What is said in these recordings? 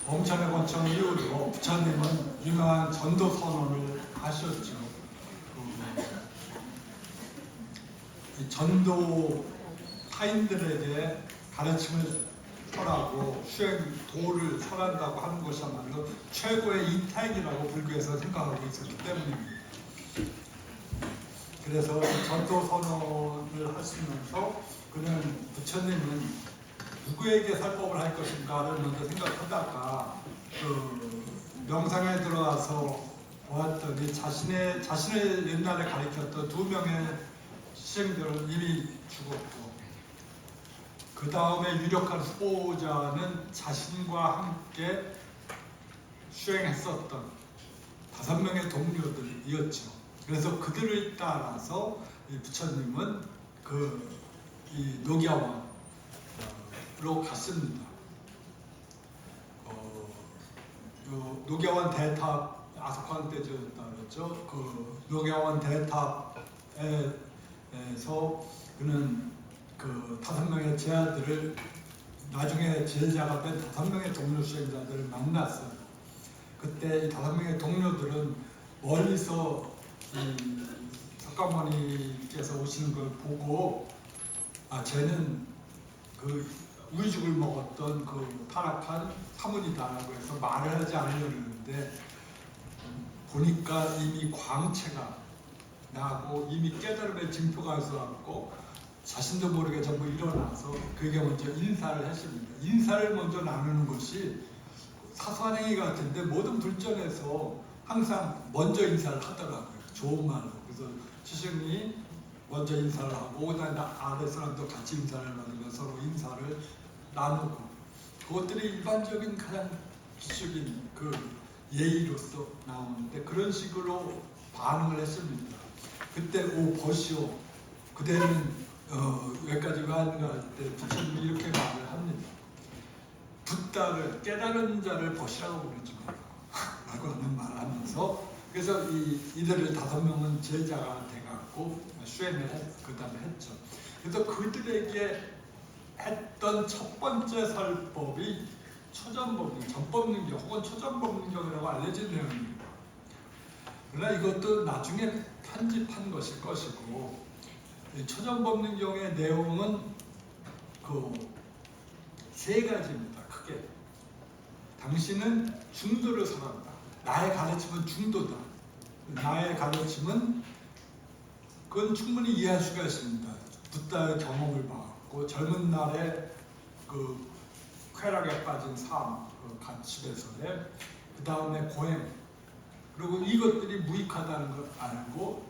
범천의 권청 이후로 부처님은 유명한 전도 선언을 하셨죠. 이 전도 타인들에게 가르침을 설하고 도를 설한다고 하는 것이야말로 최고의 이타임이라고 불교에서 생각하고 있었기 때문입니다. 그래서 전도 선언을 하시면서 그는 부처님은 누구에게 설법을 할 것인가를 먼저 생각하다가 명상에 들어와서 보았더니 자신을 옛날에 가르쳤던 2명의 시행들은 이미 죽었고, 그 다음에 유력한 후보자는 자신과 함께 수행했었던 5명의 동료들이었죠. 그래서 그들을 따라서 부처님은 이 녹야원으로 갔습니다. 녹야원 대탑, 아석황 때 지었다 그랬죠. 그 녹야원 대탑에서 그는 그 5명의 제자들을, 나중에 제자가 된 5명의 동료 수행자들을 만났어요. 그때 이 5명의 동료들은 멀리서 석가모니께서 오시는 걸 보고, 쟤는 그 우유죽을 먹었던 그 타락한 사문이다라고 해서 말을 하지 않으려고 했는데, 보니까 이미 광채가 나고 이미 깨달음의 징표가 있어갖고 자신도 모르게 전부 일어나서 그에게 먼저 인사를 했습니다. 인사를 먼저 나누는 것이 사소한 행위 같은데 모든 불전에서 항상 먼저 인사를 하더라고요. 좋은 말로. 그래서 스승이 먼저 인사를 하고 그다음에 아래 사람도 같이 인사를 나누고 서로 인사를 나누고, 그것들이 일반적인 가장 기초적인 그 예의로서 나오는데 그런 식으로 반응을 했습니다. 그때 보시오, 그대는 여기까지 가는가 할 때 부처님이 이렇게 말을 합니다. 붓다를, 깨달은 자를 보시라고 그러지 마라 라고 하는 말을 하면서, 그래서 이들을 5명은 제자가 돼갖고 수행을 그 다음에 했죠. 그래서 그들에게 했던 첫 번째 설법이 초전법능, 전법능경 혹은 초전법능경이라고 알려진 내용입니다. 그러나 이것도 나중에 편집한 것일 것이고, 초전법능경의 내용은 그 3가지입니다. 크게. 당신은 중도를 설한다. 나의 가르침은 중도다. 나의 가르침은 그건 충분히 이해할 수가 있습니다. 붓다의 경험을 받고 젊은 날에 그 쾌락에 빠진 삶, 그 가치에서의 그 다음에 고행, 그리고 이것들이 무익하다는 걸 알고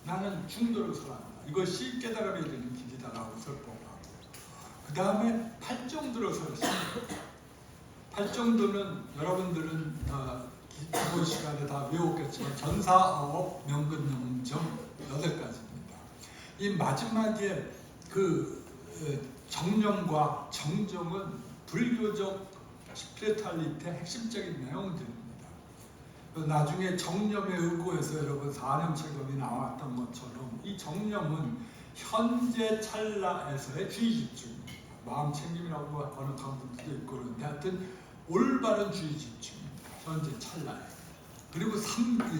나는 중도를 설한다. 이것이 깨달음에 이르는 길이다라고 설법하고, 그 다음에 8정도를 설했습니다. 8정도는 여러분들은 기본 시간에 다 외웠겠지만 전사업, 명근영정 8가지입니다. 이 마지막에 그 정념과 정정은 불교적 스피리탈리티의 핵심적인 내용들입니다. 나중에 정념에 의거해서 여러분 사념체험이 나왔던 것처럼 이 정념은 현재 찰나에서의 주의 집중입니다. 마음 챙김이라고 번역한 분들도 있고 그런데 하여튼 올바른 주의 집중입니다. 현재 찰나에. 그리고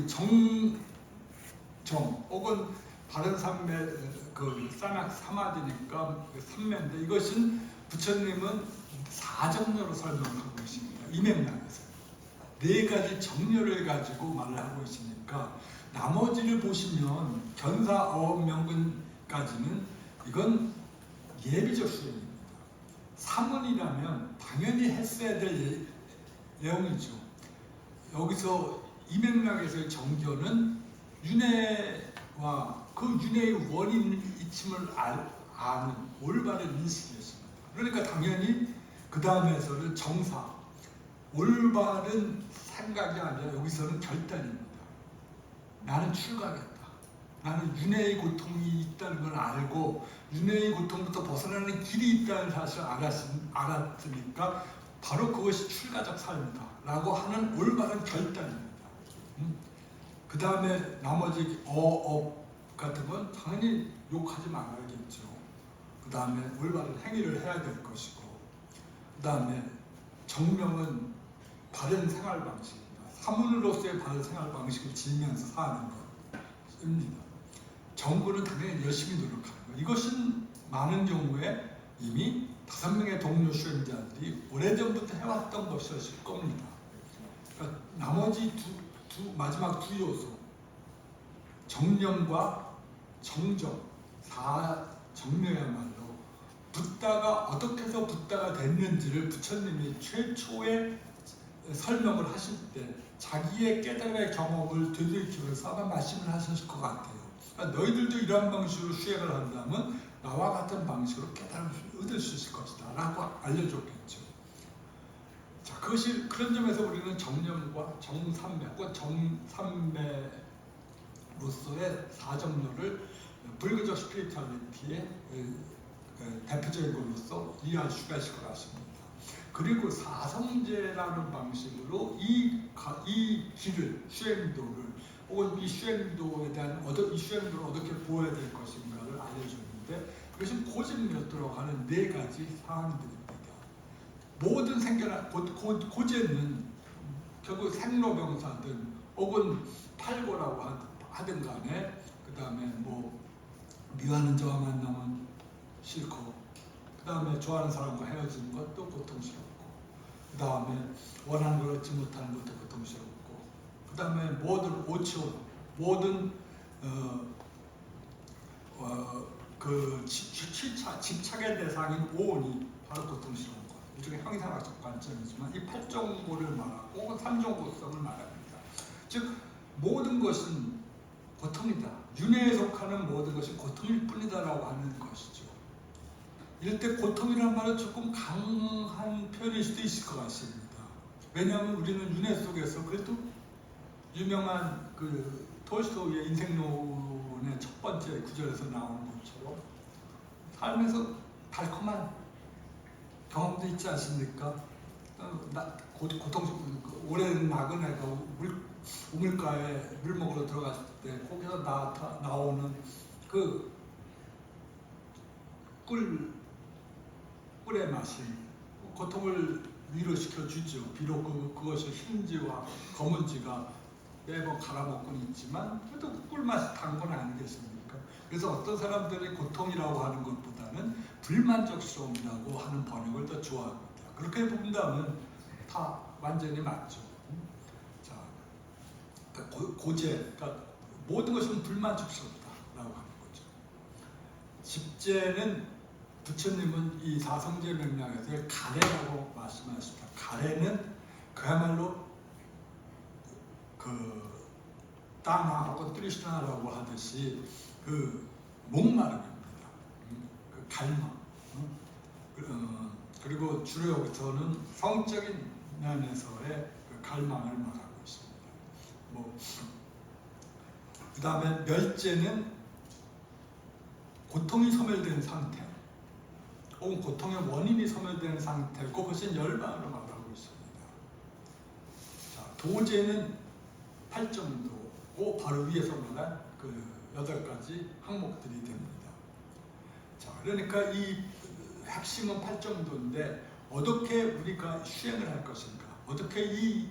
정정 혹은 다른 삼매, 그 사마디니까 삼매인데, 이것은 부처님은 4정로로 설명하고 있습니다. 이 맥락에서 4가지 정렬을 가지고 말을 하고 있으니까, 나머지를 보시면 견사, 어업, 명근까지는 이건 예비적 수행입니다. 사문이라면 당연히 했어야 될 내용이죠. 여기서 이 맥락에서의 정견은 윤회와 그 윤회의 원인 이침을 아는 올바른 인식이었습니다. 그러니까 당연히 그 다음에서는 정사, 올바른 생각이 아니라 여기서는 결단입니다. 나는 출가하겠다. 나는 윤회의 고통이 있다는 걸 알고 윤회의 고통부터 벗어나는 길이 있다는 사실을 알았으니까 바로 그것이 출가적 삶이다 라고 하는 올바른 결단입니다. 그 다음에 나머지 어업 같은 건 당연히 욕하지 말아야겠죠. 그 다음에 올바른 행위를 해야 될 것이고, 그 다음에 정명은 바른 생활 방식입니다. 사문으로서의 바른 생활 방식을 지니면서 사는 것입니다. 정부는 당연히 열심히 노력하는 것. 이것은 많은 경우에 이미 5명의 동료 수행자들이 오래전부터 해왔던 것이었을 겁니다. 그러니까 나머지 마지막 두 요소, 정념과 정정, 정념이야말로 붓다가 어떻게 해서 붓다가 됐는지를 부처님이 최초의 설명을 하실 때 자기의 깨달음의 경험을 되돌이키면서 아마 말씀을 하셨을 것 같아요. 그러니까 너희들도 이러한 방식으로 수행을 한다면 나와 같은 방식으로 깨달음을 얻을 수 있을 것이다 라고 알려줬겠죠. 자, 그것이 그런 점에서 우리는 정념과 정삼매 혹은 정삼매로서의 사정론을 불교적 스피리추얼리티의 대표적인 것으로서 이해할 수가 있을 것 같습니다. 그리고 사성제라는 방식으로 이 길을, 수행도를 혹은 이 수행도에 대한 이 수행도를 어떻게 보아야 될 것인가를 알려줬는데 그것은 고집멸도라고 하는 4가지 사항들입니다. 모든 고제는 결국 생로병사든 혹은 팔고라고 하든 간에 그 다음에 뭐 미워하는 자와 만나면 싫고 그 다음에 좋아하는 사람과 헤어지는 것도 고통스럽고 그 다음에 원하는 걸 얻지 못하는 것도 고통스럽고 그 다음에 모든 오치원 모든 집착의 대상인 오온이 바로 고통스러운 것. 일종의 형이상학적 관점이지만 이 8종고를 말하고 혹은 3종고성을 말합니다. 즉 모든 것은 고통이다. 윤회에 속하는 모든 것이 고통일 뿐이다라고 하는 것이죠. 이럴 때 고통이라는 말은 조금 강한 표현일 수도 있을 것 같습니다. 왜냐하면 우리는 윤회 속에서 그래도 유명한 그 톨스토이의 인생론의 첫 번째 구절에서 나오는 것처럼 삶에서 달콤한 경험도 있지 않습니까? 오랜 나그네가 우물가에 물 먹으러 들어갔을 때 거기서 나오는 그 꿀의 맛이 고통을 위로시켜 주죠. 비록 그것이 흰지와 검은지가 매번 갈아먹고는 있지만 그래도 꿀맛이 단 건 아니겠습니까? 그래서 어떤 사람들이 고통이라고 하는 것보다는 불만족스러움이라고 하는 번역을 더 좋아합니다. 그렇게 본다면 다 완전히 맞죠. 자, 고제, 그러니까 모든 것은 불만족스럽다라고 하는 거죠. 집제는 부처님은 이 사성제 명량에서 가래라고 말씀하셨습니다. 가래는 그야말로 그 따나하고 트리스나라고 하듯이 그 목마름입니다. 그 갈망. 그리고 주로 여기서는 성적인 면에서의 그 갈망을 말하고 있습니다. 그 다음에 멸제는 고통이 소멸된 상태, 혹은 고통의 원인이 소멸된 상태고 그것은 열반으로 말하고 있습니다. 자, 도제는 8정도고 바로 위에서 말한 그 8가지 항목들이 됩니다. 자, 그러니까 이 핵심은 8정도인데 어떻게 우리가 수행을 할 것인가, 어떻게 이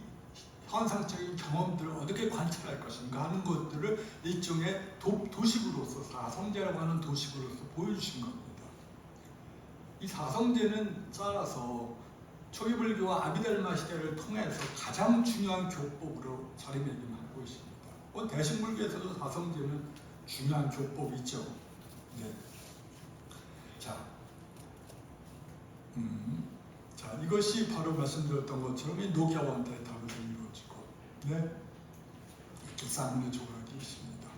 현상적인 경험들을 어떻게 관찰할 것인가 하는 것들을 일종의 도식으로서 사성제라고 하는 도식으로서 보여주신 겁니다. 이 사성제는 따라서 초기불교와 아비달마 시대를 통해서 가장 중요한 교법으로 자리매김하고 있습니다. 대승불교에서도 사성제는 중요한 교법이 있죠. 네. 자, 이것이 바로 말씀드렸던 것처럼 이 녹야원타의 답으로 이루어지고, 네, 이렇게 쌍문의 조각이 있습니다.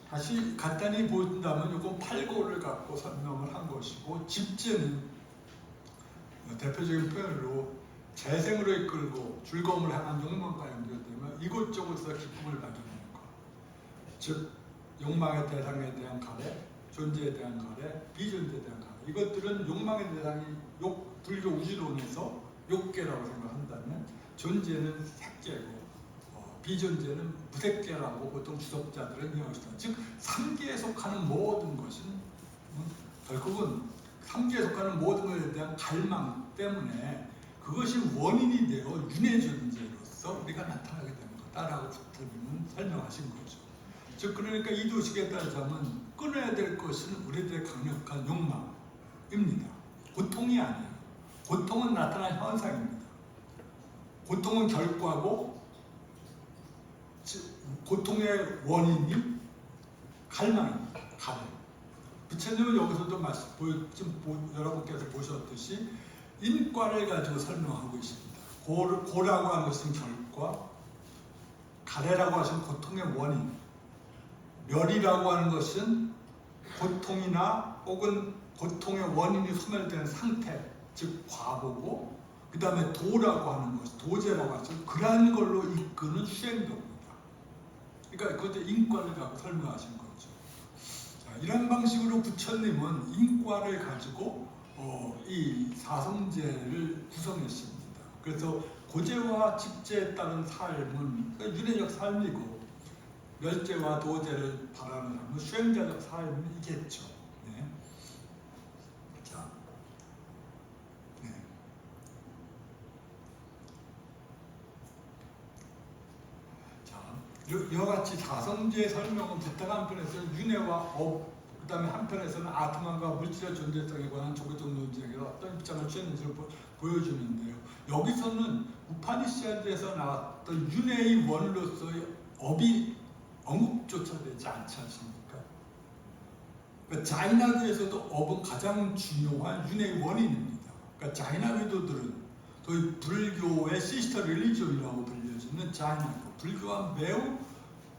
다시 간단히 보인다면 이건 8고를 갖고 설명을 한 것이고, 집제는 대표적인 표현으로 재생으로 이끌고 즐거움을 향한 욕망과 연결되면 이곳저곳에서 기쁨을 발견하는 것. 즉, 욕망의 대상에 대한 가래, 존재에 대한 가래, 비존재에 대한 가래. 이것들은 욕망의 대상이 불교 우주론에서 욕계라고 생각한다면 존재는 색계고 비존재는 무색계라고 보통 주석자들은 이해하시다. 즉 3계에 속하는 모든 것은 결국은 3계에 속하는 모든 것에 대한 갈망 때문에 그것이 원인이 되어 윤회 존재로서 우리가 나타나게 되는 거다라고 부처님은 설명하신 거죠. 즉 그러니까 이 도식에 따르자면 끊어야 될 것은 우리들의 강력한 욕망입니다. 고통이 아니에요. 고통은 나타난 현상입니다. 고통은 결과고 고통의 원인이 갈망입니다. 가래. 부처님은 여기서도 여러분께서 보셨듯이 인과를 가지고 설명하고 있습니다. 고라고 하는 것은 결과, 가래라고 하시는 고통의 원인, 멸이라고 하는 것은 고통이나 혹은 고통의 원인이 소멸된 상태, 즉 과보고, 그 다음에 도라고 하는 것, 도제라고 하죠. 그러한 걸로 이끄는 수행도입니다. 그러니까 그것도 인과를 갖고 설명하신 거죠. 자, 이런 방식으로 부처님은 인과를 가지고 이 사성제를 구성했습니다. 그래서 고제와 직제에 따른 삶은 윤회적 삶이고, 멸제와 도제를 바라는 삶은 수행자적 삶이겠죠. 네. 자, 네. 자, 이와 같이 사성제의 설명은 부탁 한편에서는 윤회와 업, 그 다음에 한편에서는 아트만과 물질의 존재성에 관한 조계적 논쟁에 어떤 입장을 취했는지를 보여주는데요. 여기서는 우파니시아드에서 나왔던 윤회의 원로서의 업이 언급조차 되지 않지 않습니까? 그러니까 자이나교에서도 업은 가장 중요한 윤회의 원인입니다. 그러니까 자이나교도들은 거의 불교의 시스터 릴리존이라고 불려지는 자이나교, 불교와 매우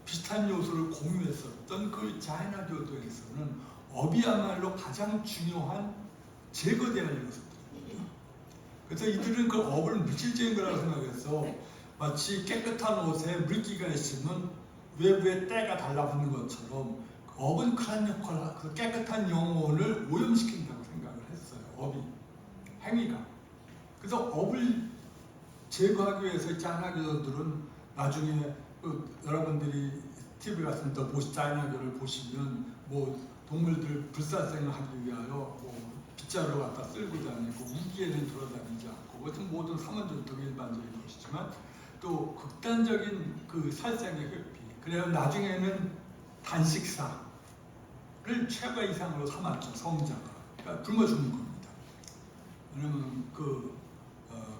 비슷한 요소를 공유했었던 그 자이나교도에서는 업이야말로 가장 중요한 제거돼야 할 요소들입니다. 그래서 이들은 그 업을 물질적인 거라고 생각해서 마치 깨끗한 옷에 물기가 있으면 외부에 때가 달라붙는 것처럼 업은 그런 역할을, 그 깨끗한 영혼을 오염시킨다고 생각을 했어요. 업이, 행위가. 그래서 업을 제거하기 위해서 자이나교도들은 나중에 여러분들이 TV 같은 데 자이나교를 보시면 뭐 동물들 불사생을 하기 위하여 뭐 빗자루 갖다 쓸고 다니고 우기에는 돌아다니지 않고 같은 모든 삼원전통이 일반적인 것이지만 또 극단적인 그 살생의 회피, 그래야 나중에는 단식사를 최고 이상으로 삼았죠. 성자가. 그러니까 굶어 죽는 겁니다. 왜냐면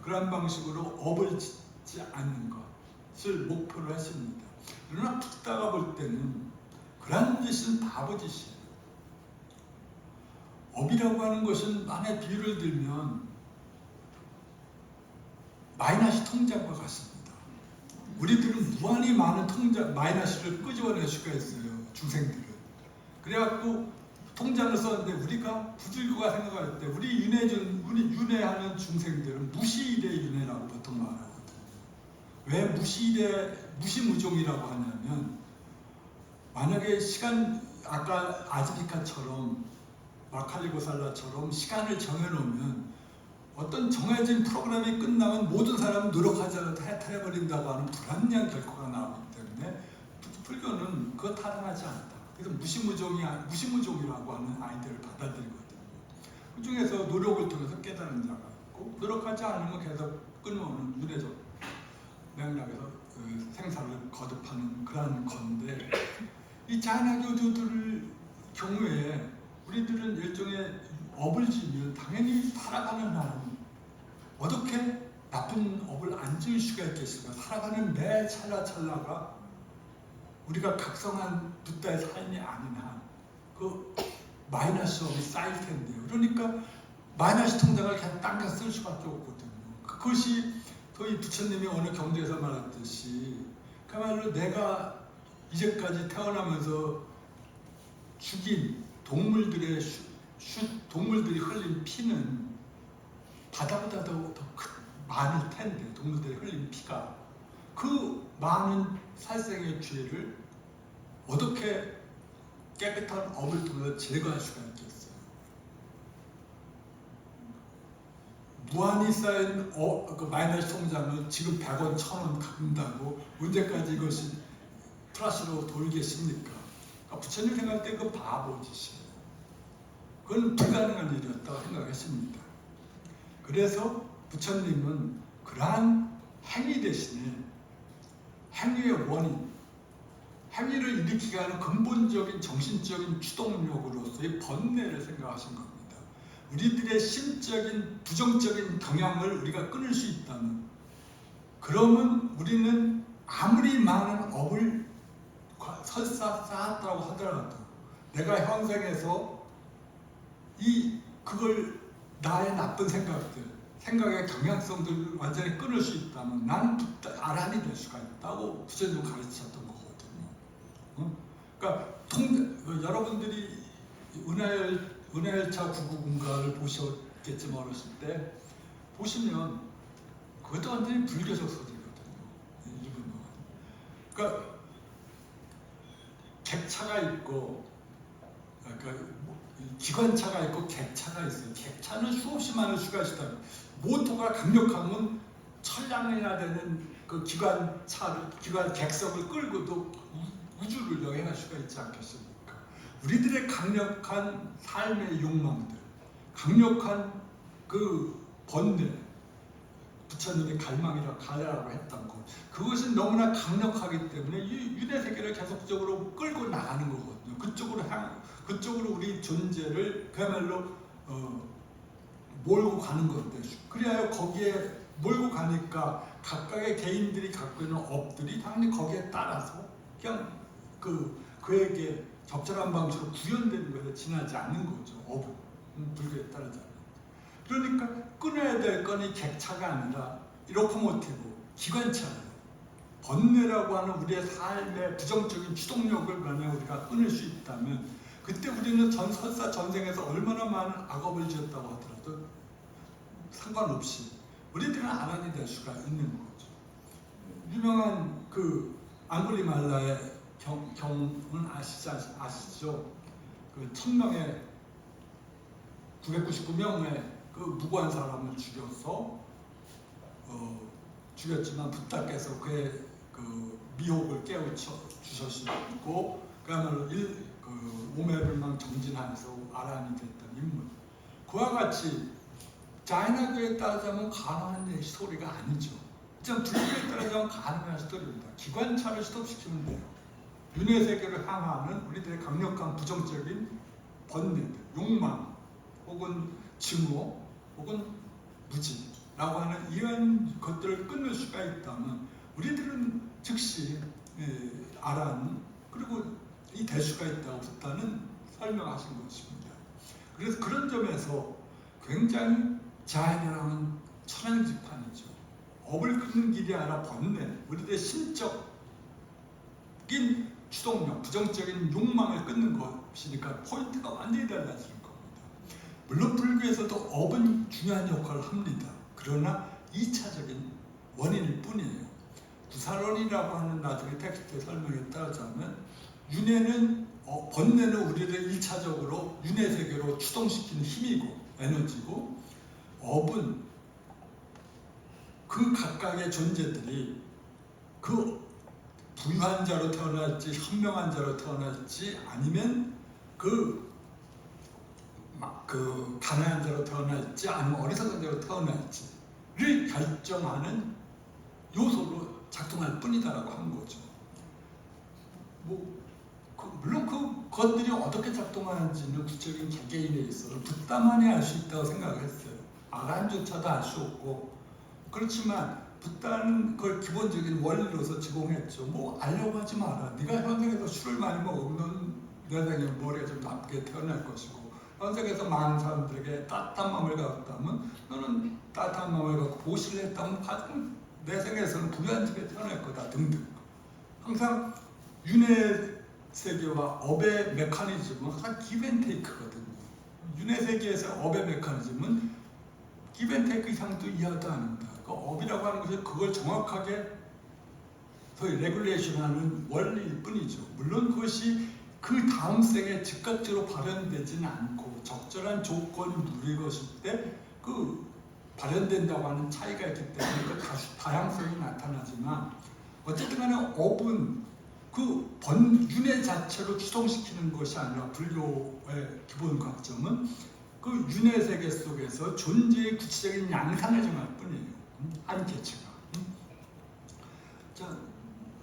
그러한 방식으로 업을 짓지 않는 것을 목표로 했습니다. 그러나 붓다가 볼 때는 그러한 짓은 바보짓이에요. 업이라고 하는 것은 만약 비유를 들면 마이너스 통장과 같습니다. 우리들은 무한히 많은 마이너스를 끄집어낼 수가 있어요. 중생들은. 그래갖고 통장을 썼는데 우리가 부들교가 생각할 때 우리 윤회하는 중생들은 무시일의 윤회라고 보통 말하거든요. 왜 무시무종이라고 하냐면 만약에 아까 아즈비카처럼 마칼리고살라처럼 시간을 정해놓으면 어떤 정해진 프로그램이 끝나면 모든 사람은 노력하지 않아도 해탈해버린다고 하는 불합리한 결과가 나오기 때문에 불교는 그거 타당하지 않다. 그래서 무시무종이라고 하는 아이디어를 받아들이거든요. 그 중에서 노력을 통해서 깨달은 자가 있고, 노력하지 않으면 계속 끊어오는 윤회적 맥락에서 생사를 거듭하는 그런 건데, 이 자이나교도들 경우에 우리들은 일종의 업을 지면 당연히 살아가는 한 어떻게 나쁜 업을 안 지을 수가 있겠습니까? 살아가는 매 찰나찰나가 우리가 각성한 붓다의 삶이 아닌 한 그 마이너스 업이 쌓일 텐데요. 그러니까 마이너스 통장을 그냥 당겨 쓸 수밖에 없거든요. 그것이 저희 부처님이 어느 경제에서 말했듯이 그야말로 내가 이제까지 태어나면서 죽인 동물들이 흘린 피는 바다보다 더 많을 텐데, 동물들이 흘린 피가 그 많은 살생의 죄를 어떻게 깨끗한 업을 통해서 제거할 수가 있겠어요? 무한히 쌓인 그 마이너스 통장을 지금 100원, 1000원 갚는다고 언제까지 이것이 플러스로 돌겠습니까? 그러니까 부처님 생각할 때 그건 바보짓이에요. 그건 불가능한 일이었다고 생각했습니다. 그래서 부처님은 그러한 행위 대신에 행위의 원인, 행위를 일으키게 하는 근본적인 정신적인 추동력으로서의 번뇌를 생각하신 겁니다. 우리들의 심적인 부정적인 경향을 우리가 끊을 수 있다면, 그러면 우리는 아무리 많은 업을 설사 쌓았다고 하더라도 내가 현생에서 그걸 나의 나쁜 생각의 경향성들을 완전히 끊을 수 있다면 나는 아란이 될 수가 있다고 부처님 가르치셨던 거거든요. 그러니까 여러분들이 은하열차 999인가를 보셨겠지만 어렸을 때 보시면 그것도 완전히 불교적 소리거든요. 일본어. 그러니까 객차가 있고, 그러니까 기관차가 있고 객차가 있어요. 객차는 수없이 많은 수가 있다. 모터가 강력하면 천량이나 되는 그 기관 객석을 끌고도 우주를 여행할 수가 있지 않겠습니까? 우리들의 강력한 삶의 욕망들, 강력한 그 번뇌, 부처님이 가라고 했던 것, 그것은 너무나 강력하기 때문에 이 윤회 세계를 계속적으로 끌고 나가는 거거든요. 그쪽으로 우리 존재를 그야말로 몰고 가는 건데, 그래야 거기에 몰고 가니까 각각의 개인들이 갖고 있는 업들이 당연히 거기에 따라서 그냥 그에게 적절한 방식으로 구현되는 것에 지나지 않는 거죠. 업은 불교에 따르지 않는. 그러니까 끊어야 될 건 이 객차가 아니라 이 로코모티브, 기관차예요. 번뇌라고 하는 우리의 삶의 부정적인 추동력을 만약 우리가 끊을 수 있다면, 그때 우리는 설사 전생에서 얼마나 많은 악업을 지었다고 하더라도 상관없이 우리들은 아란이 될 수가 있는 거죠. 유명한 그 앙굴리말라의 경은 아시죠? 그 1000명의 999명의 그 무고한 사람을 죽였지만 부타께서 그의 그 미혹을 깨우쳐 주셨고, 그야말로 오매불망 정진하면서 아란이 됐던 인물. 그와 같이 자이나교에 따르자면 가능한 스토리가 아니죠. 불교에 따르자면 가능한 스토리입니다. 기관차를 스톱시키면 돼요. 윤회 세계를 향하는 우리들의 강력한 부정적인 번뇌들, 욕망, 혹은 증오, 혹은 무지라고 하는 이런 것들을 끊을 수가 있다면 우리들은 즉시 아란, 그리고 이 될 수가 있다고 부타는 설명하신 것입니다. 그래서 그런 점에서 굉장히 자연이라는 천연지판이죠. 업을 끊는 길이 아니라 번뇌, 우리들의 심적인 추동력, 부정적인 욕망을 끊는 것이니까 포인트가 완전히 달라지는 겁니다. 물론 불교에서도 업은 중요한 역할을 합니다. 그러나 2차적인 원인일 뿐이에요. 구사론이라고 하는 나중에 텍스트의 설명에 따르자면 번뇌는 우리를 1차적으로 윤회 세계로 추동시키는 힘이고 에너지고, 업은 그 각각의 존재들이 그 부유한 자로 태어날지 현명한 자로 태어날지 아니면 가난한 자로 태어날지 아니면 어리석은 자로 태어날지를 결정하는 요소로 작동할 뿐이다라고 한 거죠. 물론 그것들이 어떻게 작동하는지는 구체적인 개개인에 있어서 붓다만이 알 수 있다고 생각했어요. 아란조차도 알 수 없고, 그렇지만 붓다는 그걸 기본적인 원리로서 제공했죠. 알려고 하지 마라. 네가 현생에서 술을 많이 먹으면 내생에 머리가 좀 나쁘게 태어날 것이고, 현생에서 많은 사람들에게 따뜻한 마음을 갖다면 너는 따뜻한 마음을 갖고 보시를 했다면 내생에서는 부유한 집에 태어날 거다 등등. 항상 윤회 세계와 업의 메커니즘은 항상 기브앤테이크거든요. 윤회 세계에서 업의 메커니즘은 기브앤테이크 이상도 이하도 아닙니다. 업이라고 하는 것은 그걸 정확하게 소위 레귤레이션하는 원리일 뿐이죠. 물론 그것이 그 다음 생에 즉각적으로 발현되지는 않고 적절한 조건이 누리것일 때 발현된다고 하는 차이가 있기 때문에 그 다양성이 나타나지만, 어쨌든 간에 업은 윤회 자체로 추동시키는 것이 아니라, 불교의 기본 관점은 그 윤회 세계 속에서 존재의 구체적인 양상을 정할 뿐이에요. 한 개체가. 자,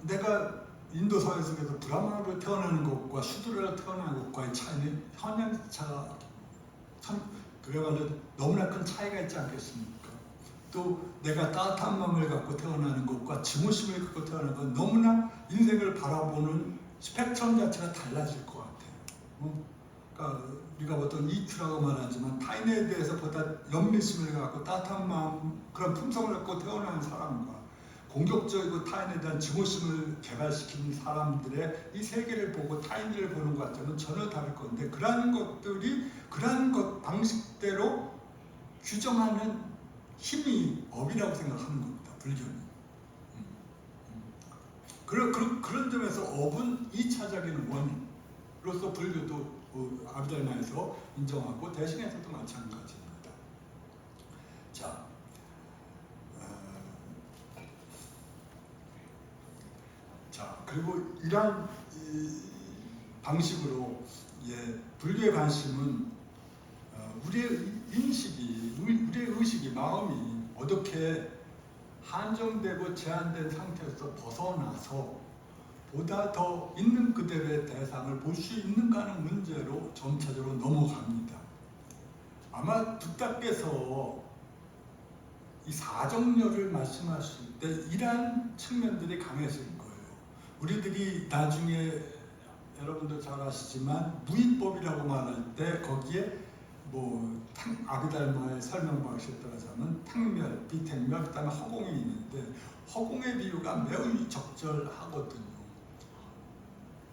내가 인도 사회 속에서 브라마로 태어나는 것과 슈드라로 태어나는 것과의 차이는 현양차가 참 그야말로 너무나 큰 차이가 있지 않겠습니까? 또 내가 따뜻한 마음을 갖고 태어나는 것과 증오심을 갖고 태어나는 건 너무나 인생을 바라보는 스펙트럼 자체가 달라질 것 같아요. 그러니까 우리가 보통 EQ라고 말하지만 타인에 대해서 보다 연민심을 갖고 따뜻한 마음, 그런 품성을 갖고 태어나는 사람과 공격적이고 타인에 대한 증오심을 개발시키는 사람들의 이 세계를 보고 타인들을 보는 것과는 전혀 다를 건데, 그러한 것들이 그러한 것 방식대로 규정하는 힘이 업이라고 생각하는 겁니다. 불교는. 그런 점에서 업은 2차적인 원로서 불교도 아비달마에서 인정하고 대승에서도 마찬가지입니다. 자, 그리고 이러한 방식으로 불교의 관심은 우리의 인식이, 우리의 의식이, 마음이 어떻게 한정되고 제한된 상태에서 벗어나서 보다 더 있는 그대로의 대상을 볼 수 있는가 하는 문제로 점차적으로 넘어갑니다. 아마 붓다께서 이 사정렬을 말씀하실 때 이러한 측면들이 강해질 거예요. 우리들이 나중에 여러분도 잘 아시지만 무인법이라고 말할 때 거기에 아비달마의 설명 방식에 따라서는 탕멸, 비탕멸, 그다음에 허공이 있는데 허공의 비유가 매우 적절하거든요.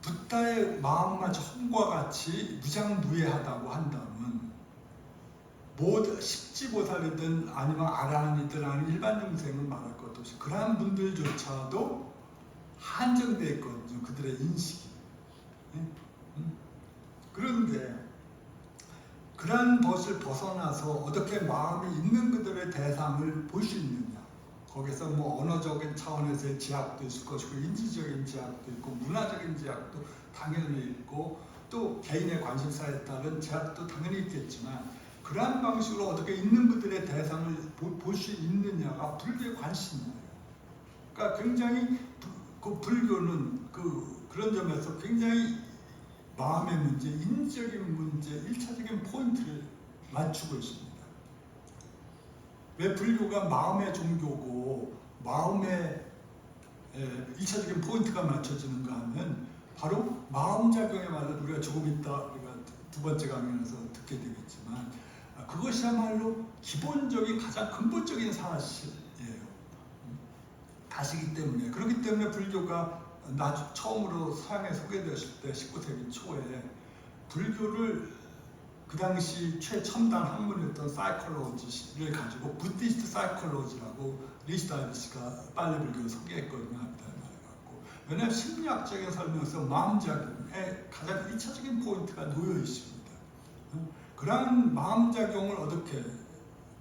붓다의 마음마저 허공과 같이 무장무예하다고 한다면 십지보살이든 아니면 아라한이든 아니면 일반 중생은 말할 것도 없이 그러한 분들조차도 한정되어 있거든요. 그들의 인식이. 그런데 그러한 것을 벗어나서 어떻게 마음이 있는 그들의 대상을 볼 수 있느냐. 거기서 언어적인 차원에서의 제약도 있을 것이고 인지적인 제약도 있고 문화적인 제약도 당연히 있고 또 개인의 관심사에 따른 제약도 당연히 있겠지만 그러한 방식으로 어떻게 있는 그들의 대상을 볼 수 있느냐가 불교의 관심이에요. 그러니까 굉장히 그 불교는 그런 점에서 굉장히 마음의 문제, 인적인 문제, 1차적인 포인트를 맞추고 있습니다. 왜 불교가 마음의 종교고 마음의 1차적인 포인트가 맞춰지는가 하면 바로 마음작용의 말을 우리가 조금 이따 우리가 두 번째 강연에서 듣게 되겠지만 그것이야말로 기본적인 가장 근본적인 사실이에요. 다시기 때문에 그렇기 때문에 불교가 처음으로 서양에 소개되었을 때 19세기 초에 불교를 그 당시 최첨단 학문이었던 사이콜로지를 가지고 부디스트 사이콜로지라고 리스다이비스가 빨리 불교를 소개했거든요. 왜냐하면 심리학적인 설명에서 마음작용에 가장 1차적인 포인트가 놓여 있습니다. 그러한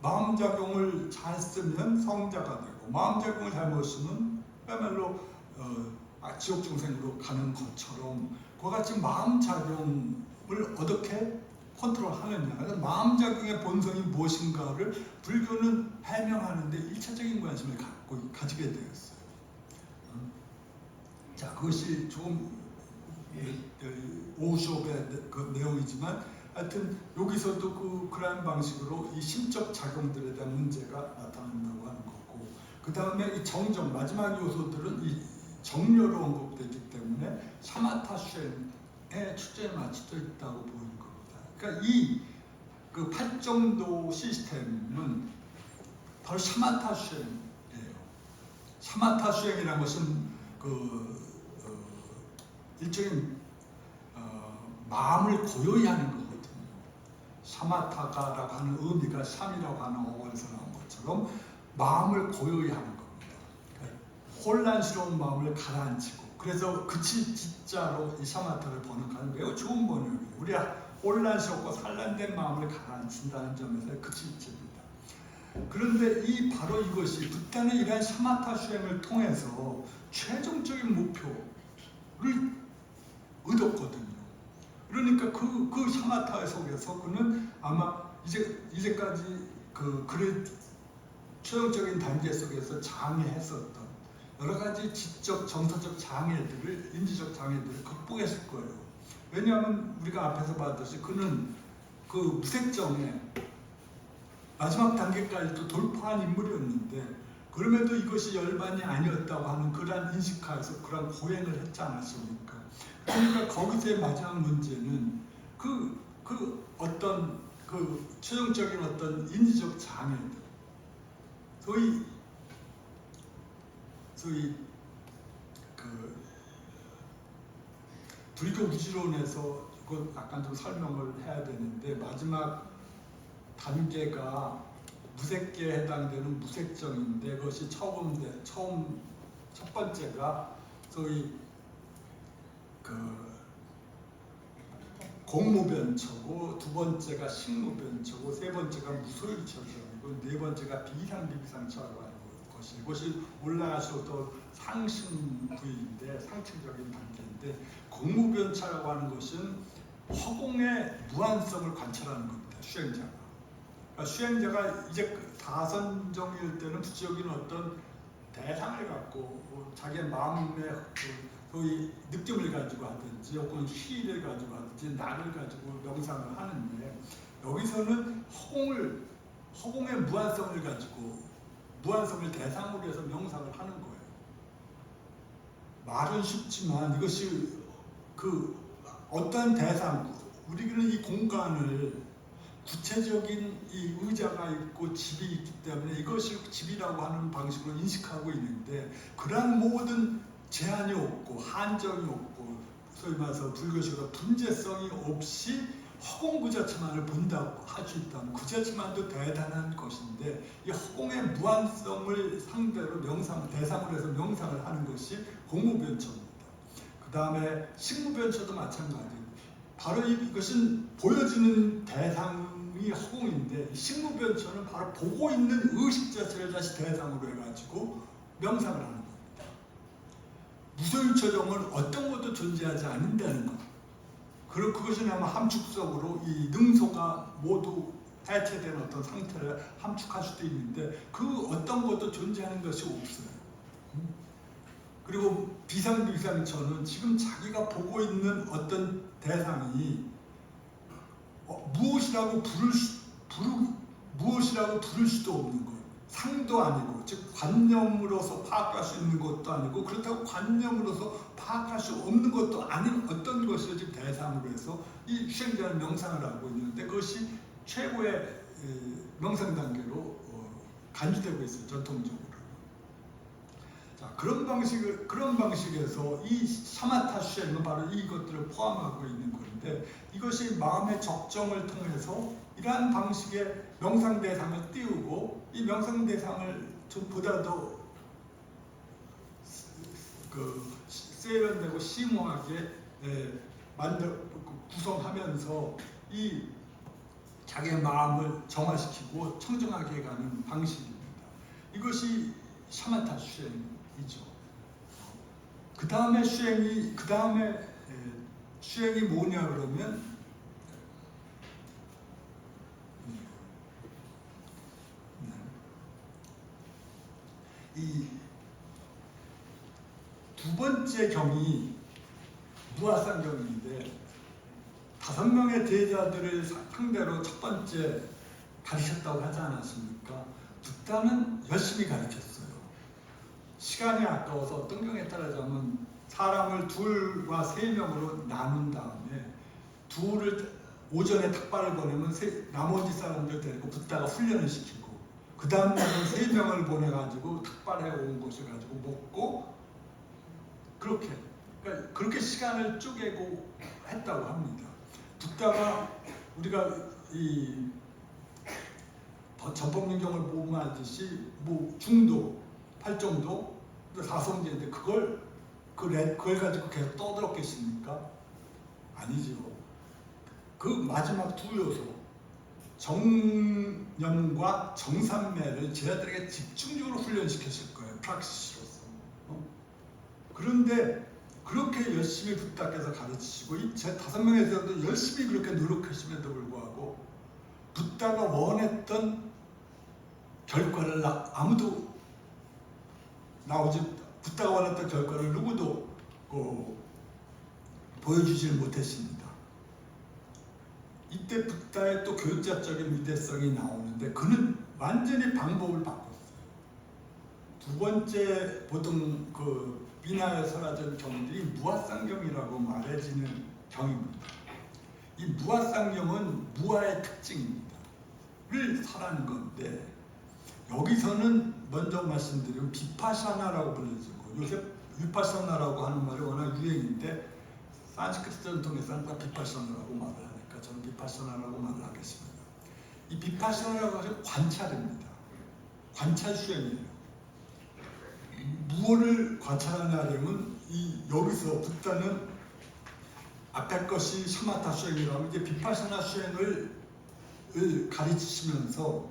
마음작용을 잘 쓰면 성자가 되고 마음작용을 잘못 쓰면 그야말로 지옥 중생으로 가는 것처럼 그와 같이 마음작용을 어떻게 컨트롤하느냐, 그래서 마음작용의 본성이 무엇인가를 불교는 해명하는데 1차적인 관심을 가지게 되었어요. 자, 그것이 조금 오수업의 그 내용이지만 하여튼 여기서도 그러한 방식으로 이 심적 작용들에 대한 문제가 나타난다고 하는 거고, 그 다음에 이 정정, 마지막 요소들은 이 정료로 언급되기 때문에 사마타 수행의 축제에 맞춰져 있다고 보이는 겁니다. 그러니까 그 팔정도 시스템은 바로 사마타 수행이에요. 사마타 수행이라는 것은 일종의 마음을 고요히 하는 거거든요. 사마타가라고 하는 의미가 샴이라고 하는 어원에서 나온 것처럼 마음을 고요히 하는 겁니다. 그러니까 혼란스러운 마음을 가라앉히고, 그래서 그치자로 이 사마타를 번역하는 매우 좋은 번역이에요. 우리가 혼란스럽고 산란된 마음을 가라앉힌다는 점에서 그치입니다. 그런데 바로 이것이 붓다는 이러한 사마타 수행을 통해서 최종적인 목표를 얻었거든요. 그러니까 그 사마타 속에서 그는 아마 이제까지 그래 최종적인 단계 속에서 장애했었던 여러 가지 지적, 정서적 장애들을, 인지적 장애들을 극복했을 거예요. 왜냐하면 우리가 앞에서 봤듯이 그는 그 무색정의 마지막 단계까지도 돌파한 인물이었는데, 그럼에도 이것이 열반이 아니었다고 하는 그러한 인식하에서 그러한 고행을 했지 않았습니까? 그러니까 거기서의 마지막 문제는 그 어떤 그 최종적인 어떤 인지적 장애들, 소위 그 불교 우주론에서 이거 약간 좀 설명을 해야 되는데, 마지막 단계가 무색계에 해당되는 무색정인데, 그것이 첫 번째가 소위 그 공무변처고, 두 번째가 식무변처고, 세 번째가 무소유처이고, 네 번째가 비상비비상처라고 하는 것이, 이것이 올라갈수록 더 상승 부위인데, 상층적인 단계인데, 공무변처라고 하는 것은 허공의 무한성을 관찰하는 겁니다. 수행자가. 그러니까 수행자가 이제 다선정일 때는 부지적인 어떤 대상을 갖고 자기의 마음의 소위 느낌을 가지고 하든지 혹은 희를 가지고 하든지 나를 가지고 명상을 하는데, 여기서는 허공의 무한성을 가지고 무한성을 대상으로 해서 명상을 하는 거예요. 말은 쉽지만 이것이 그 어떤 대상, 우리는 이 공간을 구체적인 이 의자가 있고 집이 있기 때문에 이것을 집이라고 하는 방식으로 인식하고 있는데, 그러한 모든 제한이 없고 한정이 없고, 소위 말해서 불교식으로 분재성이 없이 허공 그 자체만을 본다고 할 수 있다면 그 자체만도 대단한 것인데, 이 허공의 무한성을 상대로 대상으로 해서 명상을 하는 것이 공무변처입니다. 그 다음에 식무변처도 마찬가지예요. 바로 이것은 보여지는 대상이 허공인데, 식무변처는 바로 보고 있는 의식 자체를 다시 대상으로 해가지고 명상을 하는 겁니다. 무소유처정은 어떤 것도 존재하지 않는다는 것. 그것이 아마 함축적으로 이 능소가 모두 해체된 어떤 상태를 함축할 수도 있는데, 그 어떤 것도 존재하는 것이 없어요. 그리고 비상비상처는 지금 자기가 보고 있는 어떤 대상이 무엇이라고 부를 수도 없는 것. 상도 아니고, 즉 관념으로서 파악할 수 있는 것도 아니고, 그렇다고 관념으로서 파악할 수 없는 것도 아닌 어떤 것을 지금 대상으로 해서 이 수행자는 명상을 하고 있는데, 그것이 최고의 명상 단계로 간주되고 있어요, 전통적으로. 자, 그런 방식에서 이 사마타 수행은 바로 이것들을 포함하고 있는 건데, 이것이 마음의 적정을 통해서 이러한 방식의 명상 대상을 띄우고, 이 명상 대상을 좀 보다 더 세련되고 심오하게 구성하면서 이 자기의 마음을 정화시키고 청정하게 해가는 방식입니다. 이것이 샤마타 수행이죠. 그 다음에 수행이 뭐냐 그러면, 이 두 번째 경이 무아상경인데, 5명의 제자들을 상대로 첫 번째 가르쳤다고 하지 않았습니까? 붓다는 열심히 가르쳤어요. 시간이 아까워서 어떤 경우에 따라서는 사람을 2과 3명으로 나눈 다음에 오전에 탁발을 보내면 나머지 사람들 데리고 붓다가 훈련을 시키고, 그 다음 날은 3명을 보내가지고 탁발해 온 것을 가지고 먹고, 그렇게 시간을 쪼개고 했다고 합니다. 붓다가 우리가 이 전법민경을 모험하듯이 중도, 팔정도, 사성제인데 그걸 가지고 계속 떠들었겠습니까? 아니죠. 그 마지막 2 요소, 정념과 정산매를 제자들에게 집중적으로 훈련시켰을 거예요. 프락시스로서. 그런데 그렇게 열심히 붓다께서 가르치시고, 제 5명의 제자도 열심히 그렇게 노력했음에도 불구하고 붓다가 원했던 결과를 아무도 붓다가 원했던 결과를 누구도 보여주질 못했습니다. 이때 붓다의 또 교육자적인 위대성이 나오는데 그는 완전히 방법을 바꿨어요. 두 번째 보통 그 비나에 설하던 경들이 무아쌍경이라고 말해지는 경입니다. 이 무아쌍경은 무아의 특징입니다. 를 설하는 건데 여기서는 먼저 말씀드리면 비파샤나라고 불러지고 요새 위파샤나라고 하는 말이 워낙 유행인데 산스크리트 전통에서는 다 비파샤나라고 말을 하니까 저는 비파샤나라고 말을 하겠습니다. 이 비파샤나라고 하면 관찰입니다. 관찰 수행이에요. 무엇을 관찰하냐면 여기서 붓다는 앞에 것이 샤마타 수행이라면 이제 비파샤나 수행을 가르치시면서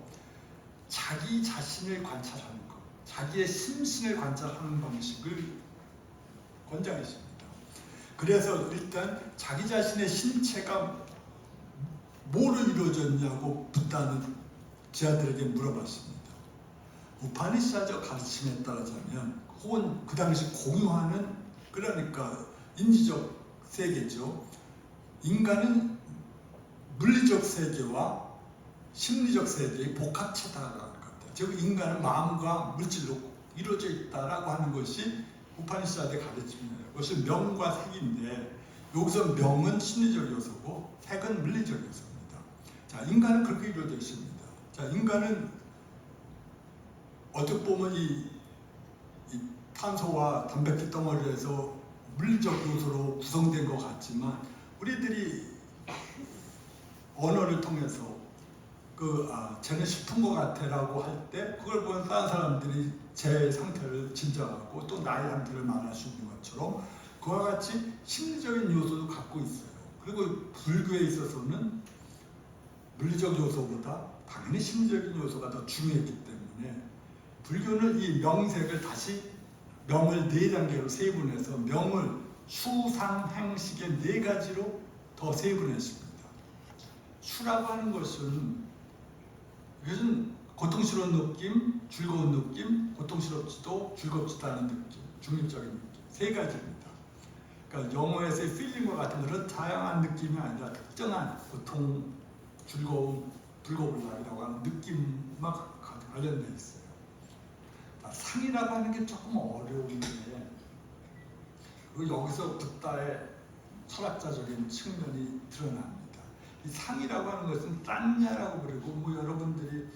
자기 자신을 관찰하는 것, 자기의 심신을 관찰하는 방식을 권장했습니다. 그래서 일단 자기 자신의 신체가 뭐로 이루어졌냐고 붓다는 제자들에게 물어봤습니다. 우파니샤드 가르침에 따르자면 혹은 그 당시 공유하는 그러니까 인지적 세계죠. 인간은 물리적 세계와 심리적 세계의 복합체다라는 것 같아요. 즉 인간은 마음과 물질로 이루어져 있다라고 하는 것이 우파니샤드의 가르침이에요. 그것이 명과 색인데 여기서 명은 심리적 요소고 색은 물리적 요소입니다. 자, 인간은 그렇게 이루어져 있습니다. 자, 인간은 어떻게 보면 이 탄소와 단백질 덩어리에서 물리적 요소로 구성된 것 같지만 우리들이 언어를 통해서 쟤는 싶은 것 같아라고 할 때 그걸 보면 다른 사람들이 제 상태를 짐작하고 또 나의 상태를 말할 수 있는 것처럼 그와 같이 심리적인 요소도 갖고 있어요. 그리고 불교에 있어서는 물리적 요소보다 당연히 심리적인 요소가 더 중요했기 때문에 불교는 이 명색을 다시 명을 4단계로 세분해서 명을 수상행식의 4가지로 더 세분했습니다. 수라고 하는 것은 이것은 고통스러운 느낌, 즐거운 느낌, 고통스럽지도 즐겁지도 않은 느낌, 중립적인 느낌 3가지입니다. 그러니까 영어에서의 필링과 같은 그런 다양한 느낌이 아니라 특정한 고통, 즐거움, 불고불락이라고 하는 느낌만 관련되어 있어요. 상이라고 하는 게 조금 어려운데 그리고 여기서 붓다의 철학자적인 측면이 드러납니다. 이 상이라고 하는 것은 짠냐라고 부르고 여러분들이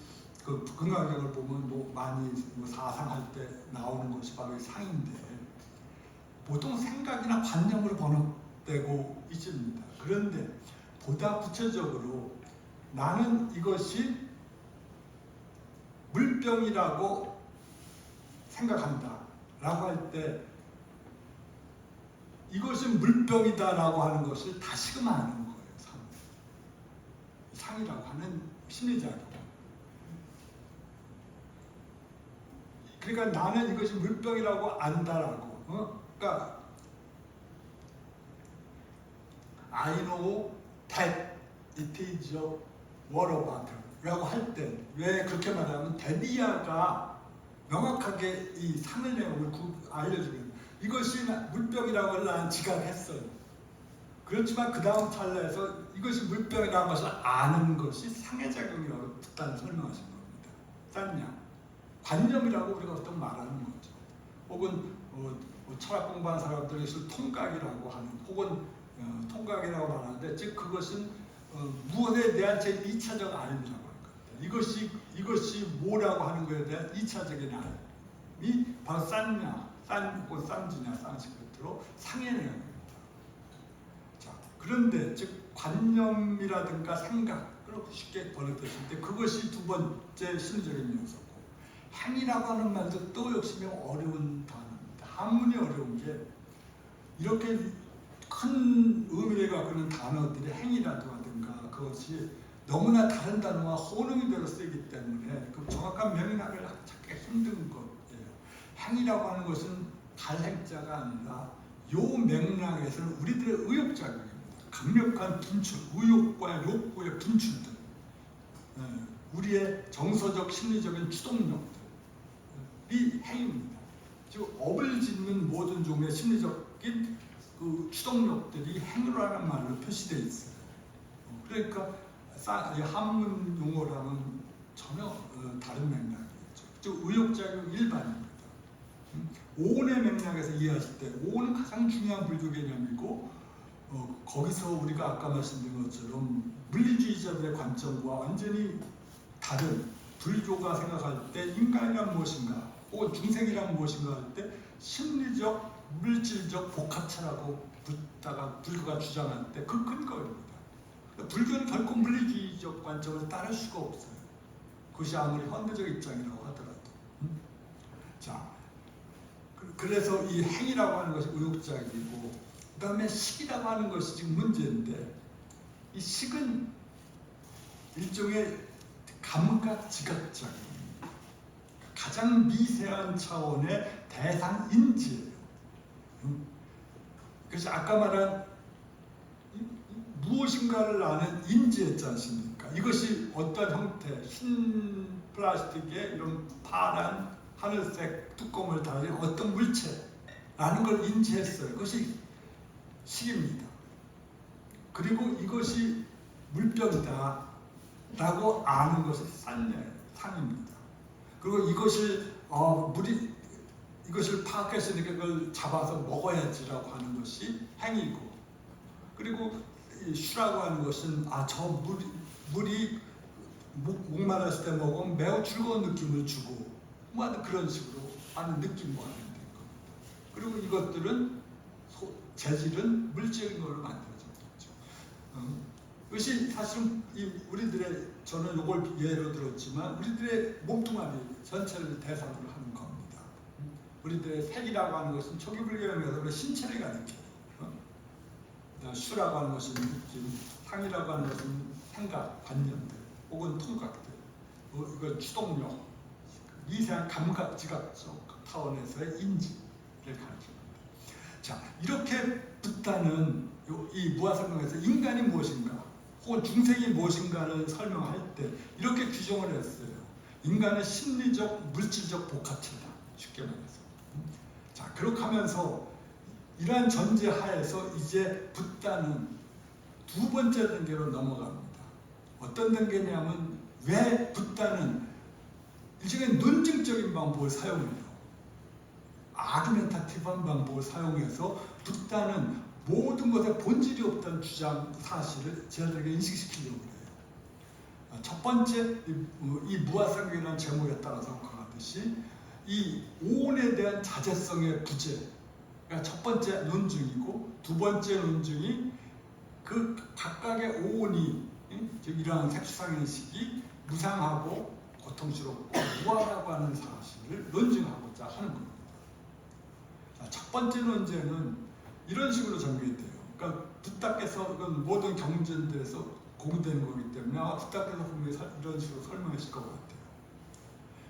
그 근강경을 보면 많이 사상할 때 나오는 것이 바로 이 상인데 보통 생각이나 관념으로 번역되고 있습니다. 그런데 보다 구체적으로 나는 이것이 물병이라고 생각한다 라고 할 때 이것이 물병이다 라고 하는 것을 다시금하는 거예요. 상이라고 하는 심리작용. 그러니까 나는 이것이 물병이라고 안다라고 그러니까 I know that it is a water bottle 라고 할 때 왜 그렇게 말하면 데디아가 명확하게 이 상을 내용을 알려주는 이것이 물병이라고 나는 지각했어요. 그렇지만 그 다음 찰나에서 이것이 물병이라는 것을 아는 것이 상해 작용이라고 일단 설명하신 겁니다. 짠냐 관념이라고 우리가 어떤 말하는 거죠. 혹은 철학 공부하는 사람들이 있을 통각이라고 하는 혹은 통각이라고 말하는데 즉 그것은 무엇에 대한 제 2차적 알미라고 하는 겁니다. 이것이 뭐라고 하는 것에 대한 2차적인 알미 바로 싼냐 혹은 싼지냐 산스크리트로 상해 내용입니다. 자, 그런데 즉 관념이라든가 생각을 쉽게 번역됐을 때 그것이 두 번째 심리적인 요소고 행위라고 하는 말도 또 역시 어려운 단어입니다. 한문이 어려운 게 이렇게 큰 의미를 갖고 있는 단어들이 행위라든가 그것이 너무나 다른 단어와 혼용이 되어 쓰이기 때문에 그 정확한 명인학을 찾기 힘든 것이에요. 행위라고 하는 것은 달행자가 아니라 요 맥락에서는 우리들의 의욕작용입니다. 강력한 분출, 의욕과 욕구의 분출들 우리의 정서적 심리적인 추동력들이 행입니다. 즉 업을 짓는 모든 종의 심리적인 그 추동력들이 행으로 하는 말로 표시되어 있어요. 그러니까 한문 용어랑은 전혀 다른 맥락이죠. 즉 의욕작용 일반입니다. 오온의 맥락에서 이해하실 때 오온은 가장 중요한 불교 개념이고 거기서 우리가 아까 말씀드린 것처럼 물리주의자들의 관점과 완전히 다른 불교가 생각할 때 인간이란 무엇인가 혹은 중생이란 무엇인가 할 때 심리적, 물질적 복합체라고 붙다가 불교가 주장할 때 그 근거입니다. 불교는 결코 물리주의적 관점을 따를 수가 없어요. 그것이 아무리 현대적 입장이라고 하더라도. 자, 그래서 이 행이라고 하는 것이 의욕작이고 그 다음에 식이라고 하는 것이 지금 문제인데 이 식은 일종의 감각지각적인 가장 미세한 차원의 대상 인지예요. 그래서 아까 말한 무엇인가를 아는 인지했지 않습니까? 이것이 어떤 형태, 흰 플라스틱에 이런 파란 하늘색 뚜껑을 달린 어떤 물체라는 걸 인지했어요. 그것이 식입니다. 그리고 이것이 물병이다 라고 아는 것이 상입니다. 그리고 이것을 이것을 파악했으니까 그걸 잡아서 먹어야지라고 하는 것이 행위고, 그리고 수라고 하는 것은 저 물이 목마랐을 때 먹으면 매우 즐거운 느낌을 주고 뭐 그런 식으로 하는 느낌과 관련된 겁니다. 그리고 이것들은 재질은 물질인 걸로 만들어졌죠. 이것이 사실은 우리들의, 저는 이걸 예로 들었지만 우리들의 몸뚱아리 전체를 대상으로 하는 겁니다. 우리들의 색이라고 하는 것은 초기 불교에서 우리 신체를 가리켜요. 수라고 하는 것은 느낌, 상이라고 하는 것은 생각, 관념들 혹은 통각들, 이건 추동력, 미세한 감각, 지각적 차원에서의 인지를 가리킵니다. 자, 이렇게 붓다는 이 무아성경에서 인간이 무엇인가 혹은 중생이 무엇인가를 설명할 때 이렇게 규정을 했어요. 인간은 심리적, 물질적 복합체다. 쉽게 말해서. 자, 그렇게 하면서 이러한 전제 하에서 이제 붓다는 두 번째 단계로 넘어갑니다. 어떤 단계냐면 왜 붓다는 일종의 논증적인 방법을 사용해요. 아규멘타티브한 방법을 사용해서 붓다는 모든 것에 본질이 없다는 주장 사실을 저희들에게 인식시키려고 해요. 첫 번째 이 무아성경이라는 제목에 따라서 가듯이 이 오온에 대한 자제성의 부재가 첫 번째 논증이고, 두 번째 논증이 그 각각의 오온이 이러한 색수상인식이 무상하고 고통스럽고 무아라고 하는 사실을 논증하고자 하는 겁니다. 자, 첫 번째 논제는 이런 식으로 전개돼요. 그러니까 붓다께서 모든 경전들에서 공유되는 거기 때문에 붓다께서 분명히 이런 식으로 설명하실 것 같아요.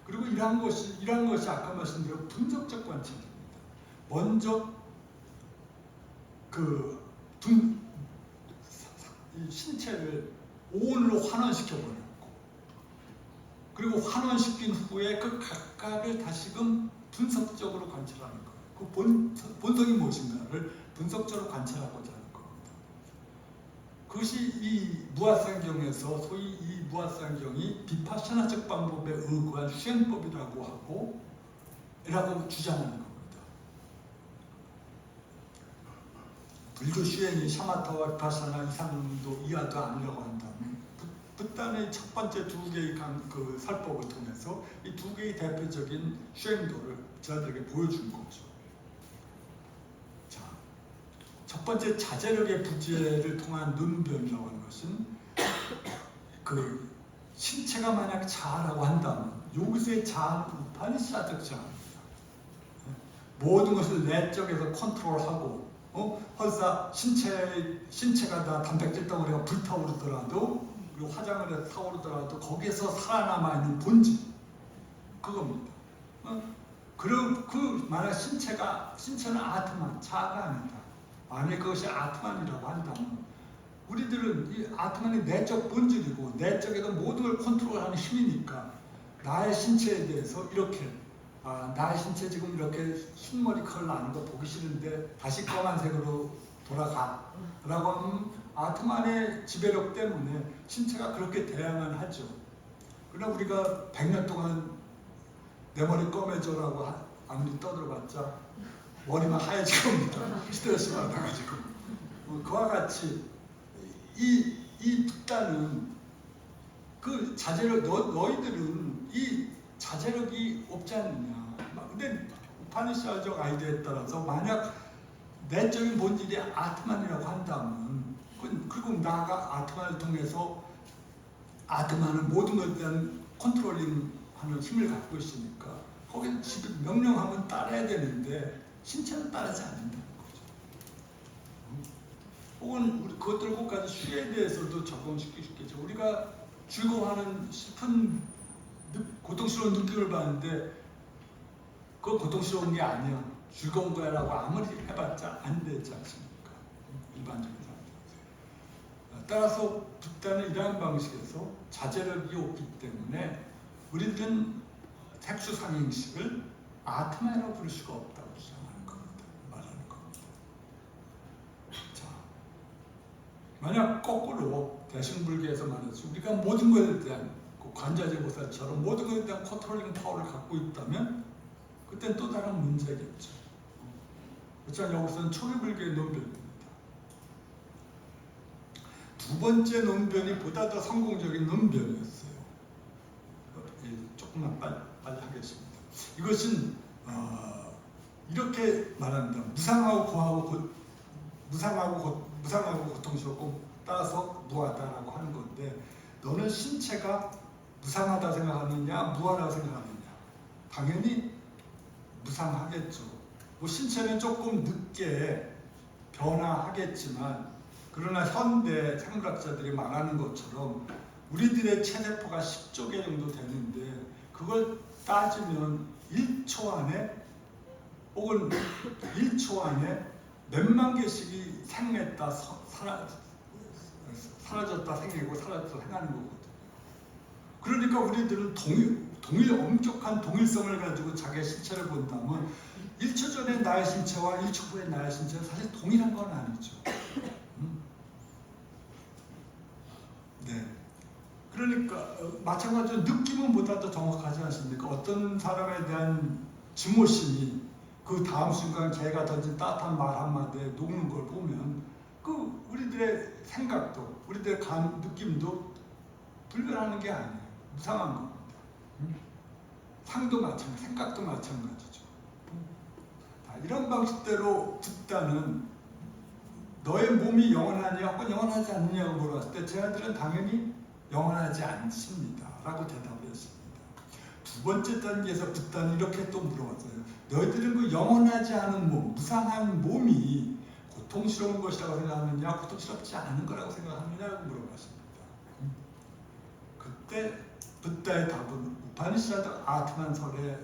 그리고 이러한 것이 아까 말씀드린 분석적 관찰입니다. 먼저 이 신체를 오온으로 환원시켜버렸고, 그리고 환원시킨 후에 그 각각을 다시금 분석적으로 관찰하는 거예요. 그 본성이 무엇인가를 분석적으로 관찰하고자 하는 겁니다. 그것이 이 무아상경에서 소위 이 무아상경이 비파샤나적 방법에 의거한 수행법이라고 하고 주장하는 겁니다. 불교 수행이 샤마타와 비파샤나 이상도 이하도 아니라고 한다면 붓다의 첫 번째 두 개의 설법을 통해서 이 두 개의 대표적인 수행도를 저희들에게 보여준 거죠. 자, 첫 번째 자제력의 부재를 통한 눈변이라고 하는 것은 그 신체가 만약 자아라고 한다면 여기서의 자아는 우파니샤적 자아입니다. 모든 것을 내적에서 컨트롤하고 설사 신체가 다 단백질 덩어리가 불타오르더라도, 그리고 화장을 해서 타오르더라도 거기에서 살아남아있는 본질, 그겁니다. 그리고 만약 신체는 아트만, 자아가 아니다. 만약 그것이 아트만이라고 한다면 우리들은 이 아트만이 내적 본질이고 내적에서 모든 걸 컨트롤하는 힘이니까 나의 신체에 대해서 이렇게 나의 신체 지금 이렇게 흰머리 컬 나는 거 보기 싫은데 다시 검은색으로 돌아가 라고 하면 아트만의 지배력 때문에 신체가 그렇게 대항을 하죠. 그러나 우리가 100년 동안 내 머리 검해줘라고 아무리 떠들어봤자 머리만 하얘질 겁니다. 스트레스 받아가지고. 그와 같이 이 북단은 그 자제력, 너희들은 이 자제력이 없지 않느냐. 근데 우파니샤드적 아이디어에 따라서 만약 내적인 본질이 아트만이라고 한다면 그리고 나가 아트만을 통해서 아트만은 모든 것에 대한 컨트롤링하는 힘을 갖고 있으니까 거기는 명령하면 따라야 되는데 신체는 따르지 않는다는 거죠. 혹은 우리 그것들과까지 수에 대해서도 적용시킬 수 있겠죠. 우리가 즐거워하는 슬픈 고통스러운 느낌을 받는데 그거 고통스러운 게 아니야. 즐거운 거야 라고 아무리 해봤자 안 되지 않습니까? 일반적인 사람들. 따라서 북단은 이러한 방식에서 자제력이 없기 때문에 우리들은 색수상행식을 아트만이라고 부를 수가 없다고 주장하는 겁니다. 말하는 겁니다. 자, 만약 거꾸로 대승불교에서 말해서 우리가 모든 것에 대한 관자재 보살처럼 모든 것에 대한 컨트롤링 파워를 갖고 있다면 그땐 또 다른 문제겠죠. 그렇지만 여기서는 초기불교의 논변입니다. 두 번째 논변이 보다 더 성공적인 논변이었어요. 조금만 빨리 하겠습니다. 이것은 이렇게 말합니다. 무상하고 고통스럽고 따라서 무하다라고 하는 건데 너는 신체가 무상하다 생각하느냐 무하다고 생각하느냐. 당연히 무상하겠죠. 뭐 신체는 조금 늦게 변화하겠지만 그러나 현대 생물학자들이 말하는 것처럼 우리들의 체세포가 10조 개 정도 되는데 그걸 따지면 1초 안에 혹은 1초 안에 몇만 개씩이 생겼다 사라졌다 생기고 사라졌다 생기는 거거든요. 그러니까 우리들은 동일 엄격한 동일성을 가지고 자기의 신체를 본다면 1초 전에 나의 신체와 1초 후에 나의 신체는 사실 동일한 건 아니죠. 네. 그러니까 마찬가지로 느낌은 보다 더 정확하지 않습니까? 어떤 사람에 대한 증오심이 그 다음 순간 걔가 던진 따뜻한 말 한마디에 녹는 걸 보면 그 우리들의 생각도 우리들의 느낌도 불변하는 게 아니에요. 무상한 겁니다. 상도 마찬가지, 생각도 마찬가지죠. 이런 방식대로 듣다는 너의 몸이 영원하냐 혹은 영원하지 않느냐고 물어봤을 때 제아들은 당연히 영원하지 않습니다 라고 대답을 했습니다. 두 번째 단계에서 듣다는 이렇게 또 물어봤어요. 너희들은 그 영원하지 않은 몸, 무상한 몸이 고통스러운 것이라고 생각하느냐 고통스럽지 않은 거라고 생각하느냐고 물어봤습니다. 그때 붓다의 답은 우파니샤드 아트만설에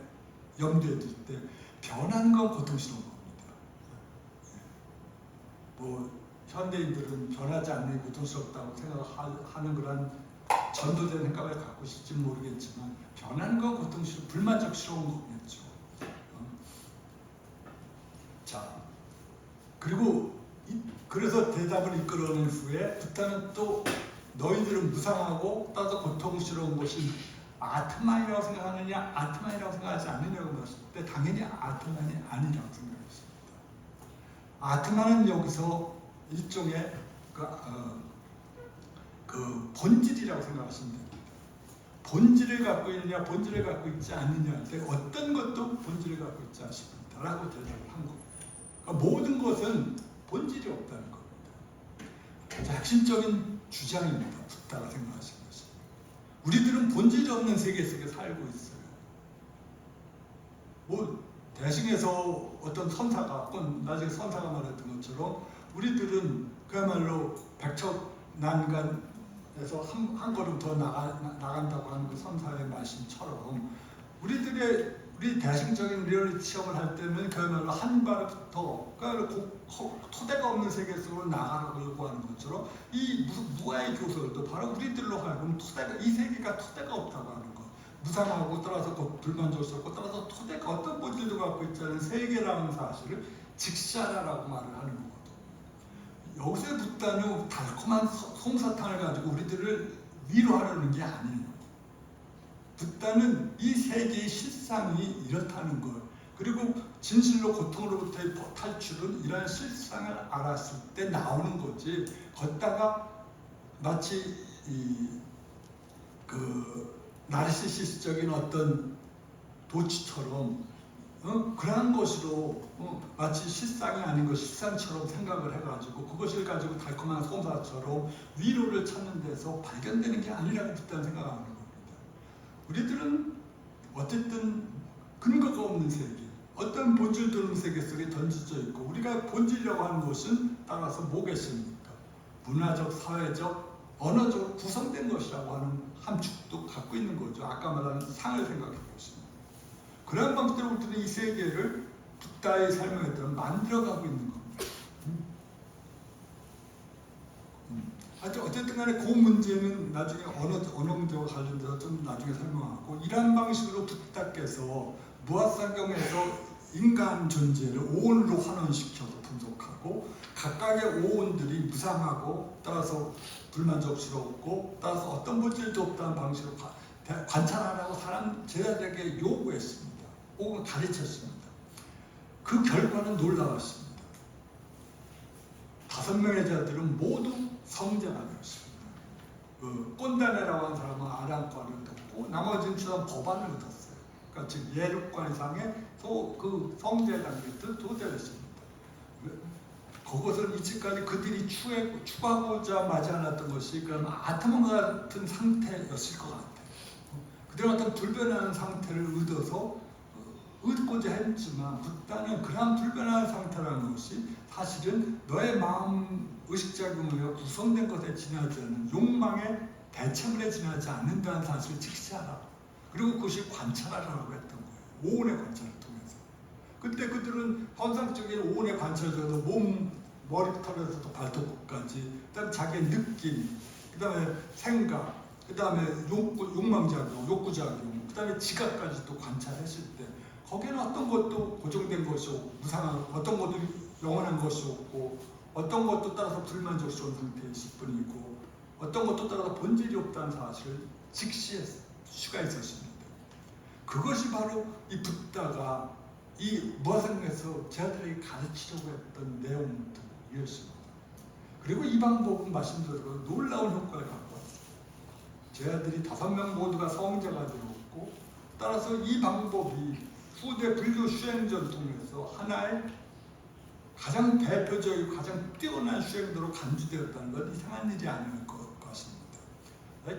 염두에 둘 때 변하는 건 고통스러운 겁니다. 뭐 현대인들은 변하지 않는 게 고통스럽다고 생각하는 그런 전도된 생각을 갖고 있을지 모르겠지만 변하는 건 고통스러운 불만족스러운 거겠죠. 자, 그리고 그래서 대답을 이끌어낸 후에 붓다는 또 너희들은 무상하고 따서 고통스러운 것이 아트만이라고 생각하느냐 아트만이라고 생각하지 않느냐고 물었을 때 당연히 아트만이 아니라고 생각했습니다. 아트만은 여기서 일종의 그 본질이라고 생각하시면 됩니다. 본질을 갖고 있느냐 본질을 갖고 있지 않느냐 어떤 것도 본질을 갖고 있지 않습니다 라고 대답을 한 겁니다. 그러니까 모든 것은 본질이 없다는 겁니다. 핵심적인 주장입니다. 붓다가 생각하시는 것이. 우리들은 본질이 없는 세계 속에 살고 있어요. 뭐 대승에서 어떤 선사가 혹은 나중에 선사가 말했던 것처럼 우리들은 그야말로 백척난간에서 한 걸음 더 나간다고 하는 그 선사의 말씀처럼 우리들의 우리 대승적인 리얼리티 시험을 할 때는 그야말로 한 발부터 토대가 없는 세계 속으로 나가려고 하는 것처럼 이 무아의 교설도 바로 우리들로 하여금 이 세계가 토대가 없다고 하는 것, 무상하고 따라서 불만족스럽고 따라서 토대가 어떤 본질도 갖고 있지 않은 세계라는 사실을 직시하라라고 말을 하는 거거든. 여기서 붓다는 달콤한 솜사탕을 가지고 우리들을 위로하려는 게 아니에요. 붓다는 이 세계의 실상이 이렇다는 것, 그리고 진실로 고통으로부터의 탈출은 이러한 실상을 알았을 때 나오는 거지, 걷다가 마치 나르시시스적인 어떤 도치처럼 그러한 것으로 마치 실상이 아닌 것 실상처럼 생각을 해가지고 그것을 가지고 달콤한 솜사처럼 위로를 찾는 데서 발견되는 게 아니라고 붓다는 생각을 하는 겁니다. 우리들은 어쨌든 근거가 없는 세계, 어떤 본질도 없는 세계 속에 던져져 있고, 우리가 본질이라고 하는 것은 따라서 뭐겠습니까? 문화적, 사회적, 언어적으로 구성된 것이라고 하는 함축도 갖고 있는 거죠. 아까 말한 상을 생각해 보시면. 그런 방식으로 우리는 이 세계를 붓다의 설명에 따라 만들어가고 있는 겁니다. 어쨌든 간에 그 문제는 나중에 언어 문제와 관련돼서 좀 나중에 설명하고, 이러한 방식으로 붓다께서 무아상경에서 인간 존재를 오온으로 환원시켜서 분석하고, 각각의 오온들이 무상하고 따라서 불만족스럽고 따라서 어떤 본질도 없다는 방식으로 관찰하라고 제자들에게 요구했습니다. 혹은 가르쳤습니다. 그 결과는 놀라웠습니다. 5명의 자들은 모두 성자가 되었습니다. 꼰다네라고 하는 사람은 아량과를 얻었고, 나머지는 처럼 법안을 얻었어요. 그러니까 즉 예륙과 이상의 그 성자 단계를 도달했습니다. 그것은 이제까지 그들이 추구하고자 마지 않았던 것이 그런 아토몬과 같은 상태였을 것 같아요. 그들은 어떤 불변하는 상태를 얻고자 했지만, 붓다는 그러한 불변한 상태라는 것이 사실은 너의 마음 의식작용으로 구성된 것에 지나지 않는 욕망의 대체물에 지나지 않는다는 사실을 직시하라. 그리고 그것이 관찰하라고 했던 거예요. 오온의 관찰을 통해서. 그때 그들은 현상적인 오온의 관찰을 통해서 머리털에서부터 발톱까지, 그다음에 자기의 느낌, 그다음에 생각, 그다음에 욕망작용, 욕구작용, 그다음에 지각까지 또 관찰했을 때 거기에는 어떤 것도 고정된 것이 없고, 무상한 어떤 것도 영원한 것이 없고, 어떤 것도 따라서 불만족스러운 상태일 뿐이고, 어떤 것도 따라서 본질이 없다는 사실을 직시할 수가 있었습니다. 그것이 바로 이 붓다가 이 무아상에서 제자들에게 가르치려고 했던 내용들이었습니다. 그리고 이 방법은 말씀드린 놀라운 효과를 갖고 왔어요. 제자들이 5명 모두가 성자가 되었고, 따라서 이 방법이 후대 불교 수행 전통에서 하나의 가장 대표적이고 가장 뛰어난 수행도로 간주되었다는 건 이상한 일이 아닐 것입니다.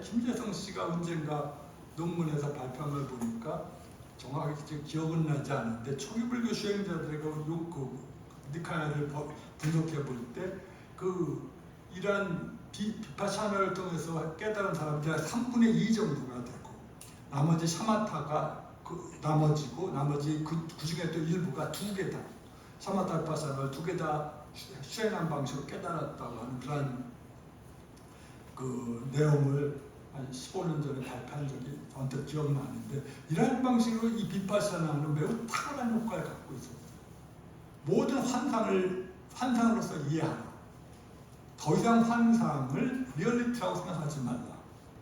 김재성 씨가 언젠가 논문에서 발표한 걸 보니까 정확하게 기억은 나지 않는데, 초기 불교 수행자들의 니카야를 분석해 볼 때 이러한 비파샤나를 통해서 깨달은 사람들이 3분의 2 정도가 되고, 나머지 샤마타가 나머지고, 나머지 그 중에 또 일부가 2개다. 샤마타 비파샤나를 2개 다 수행한 방식으로 깨달았다고 하는 그런 내용을 한 15년 전에 발표한 적이 언뜻 기억나는데, 이러한 방식으로 이 비파샤나는 매우 탁월한 효과를 갖고 있습니다. 모든 환상으로서 이해하라. 더 이상 환상을 리얼리티라고 생각하지 말라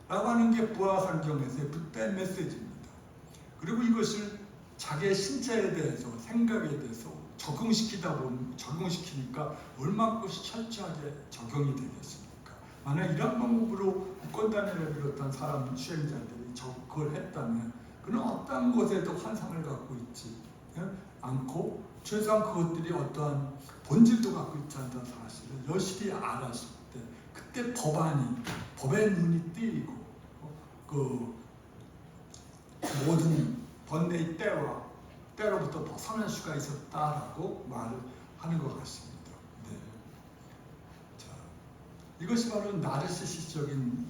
라고 하는 게 부하상경에서의 붓다의 메시지입니다. 그리고 이것을 자기의 신체에 대해서, 생각에 대해서 적용시키니까 얼마나 그것이 철저하게 적용이 되겠습니까? 만약 이런 방법으로 꼰다네를 비롯한 사람 수행자들이 그걸 했다면, 그는 어떠한 것에도 환상을 갖고 있지 않고, 최소한 그것들이 어떠한 본질도 갖고 있지 않다는 사실을 여실히 알았을 때, 그때 법의 눈이 띄이고 모든 번뇌의 때로부터 벗어날 수가 있었다라고 말을 하는 것 같습니다. 네. 자, 이것이 바로 나르시시적인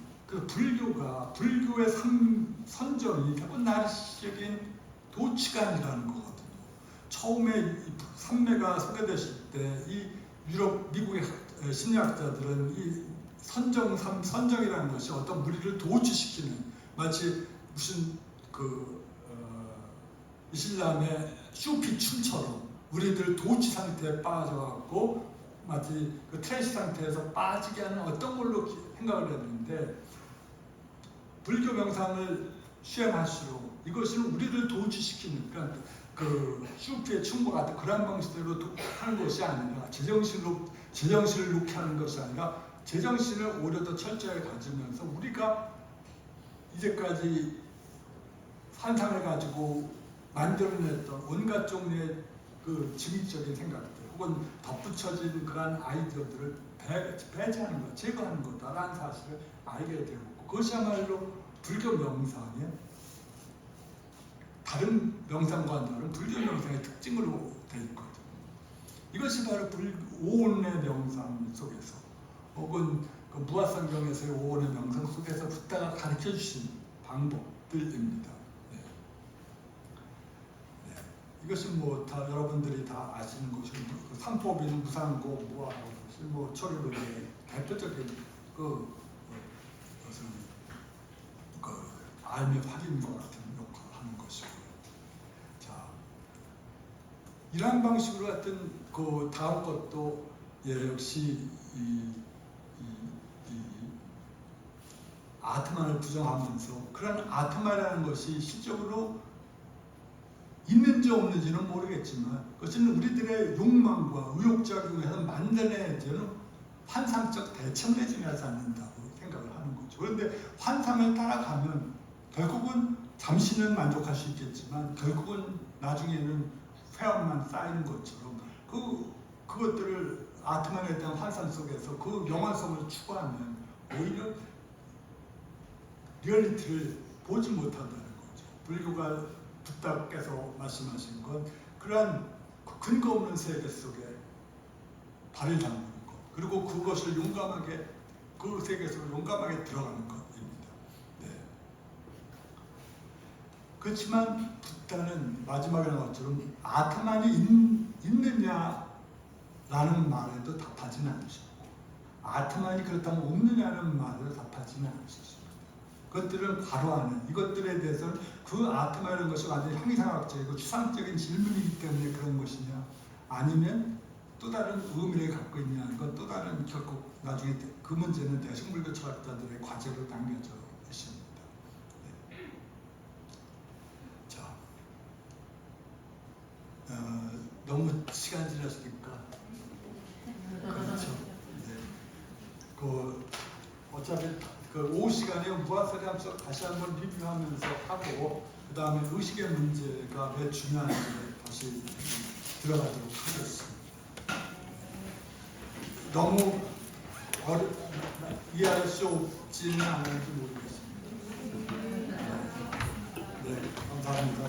불교의 선정이 결국 나르시적인 도치가 아니라는 거거든요. 처음에 이 산매가 소개됐을 때 이 유럽 미국의 심리학자들은 이 선정이라는 것이 어떤 무리를 도취시키는, 마치 무슨 이슬람의 슈피 춤처럼 우리들 도취 상태에 빠져갖고 마치 그 트랜스 상태에서 빠지게 하는 어떤 걸로 생각을 했는데, 불교 명상을 수행할수록 이것은 우리를 도취시키는, 그러니까 그 슈피의 춤과 같은 그런 방식대로 하는 것이 아니라 제정신을 놓게 하는 것이 아니라 제정신을 오히려 더 철저하게 가지면서 우리가 이제까지 환상을 가지고 만들어냈던 온갖 종류의 그 직립적인 생각들 혹은 덧붙여진 그러한 아이디어들을 배제하는 것, 제거하는 거다라는 사실을 알게 되었고, 그것이야말로 불교 명상의 다른 명상과는 다른 불교 명상의 특징으로 되어 있거든요. 이것이 바로 오온의 명상 속에서 혹은 그 무아성경에서의 오온의 명상 속에서 붓다가 가르쳐 주신 방법들입니다. 네. 네. 이것은 뭐 다 여러분들이 다 아시는 것이고, 그 삼포비는 무상고 무아하고 뭐 초류의 대표적인 것은 알미 확인과 같은 역할을 하는 것이고, 자, 이러한 방식으로 같은 그 다음 것도 역시 이 아트만을 부정하면서, 그런 아트만이라는 것이 실적으로 있는지 없는지는 모르겠지만 그것은 우리들의 욕망과 의욕작용에서 만들어내는 환상적 대천내지 하지 않는다고 생각을 하는 거죠. 그런데 환상을 따라가면 결국은 잠시는 만족할 수 있겠지만 결국은 나중에는 회원만 쌓이는 것처럼 그것들을 아트만에 대한 환상 속에서 그 영화성을 추구하면 오히려 리얼리티를 보지 못한다는 거죠. 불교가 붓다께서 말씀하신 건 그러한 근거 없는 세계 속에 발을 담그는 것, 그리고 그것을 용감하게 그 세계 속으로 용감하게 들어가는 것입니다. 네. 그렇지만 붓다는 마지막에 나온 것처럼 아트만이 있느냐라는 말에도 답하지는 않으셨고, 아트만이 그렇다면 없느냐는 말에도 답하지는 않으셨습니다. 그것들은 과로하는, 이것들에 대해서는 그 아트만이라는 것이 완전히 형이상학적이고 추상적인 질문이기 때문에 그런 것이냐, 아니면 또 다른 의미를 갖고 있냐는 건 또 다른, 결국 나중에 그 문제는 대승불교 철학자들의 과제로 남겨져 있습니다. 네. 자, 너무 시간 지났으니까 그렇죠. 네. 어차피 그 오후 시간에 무아설이 함수 다시 한번 리뷰하면서 하고, 그 다음에 의식의 문제가 왜 중요한지 다시 들어가도록 하겠습니다. 너무 이해할 수 없지는 않은지 모르겠습니다. 네, 감사합니다.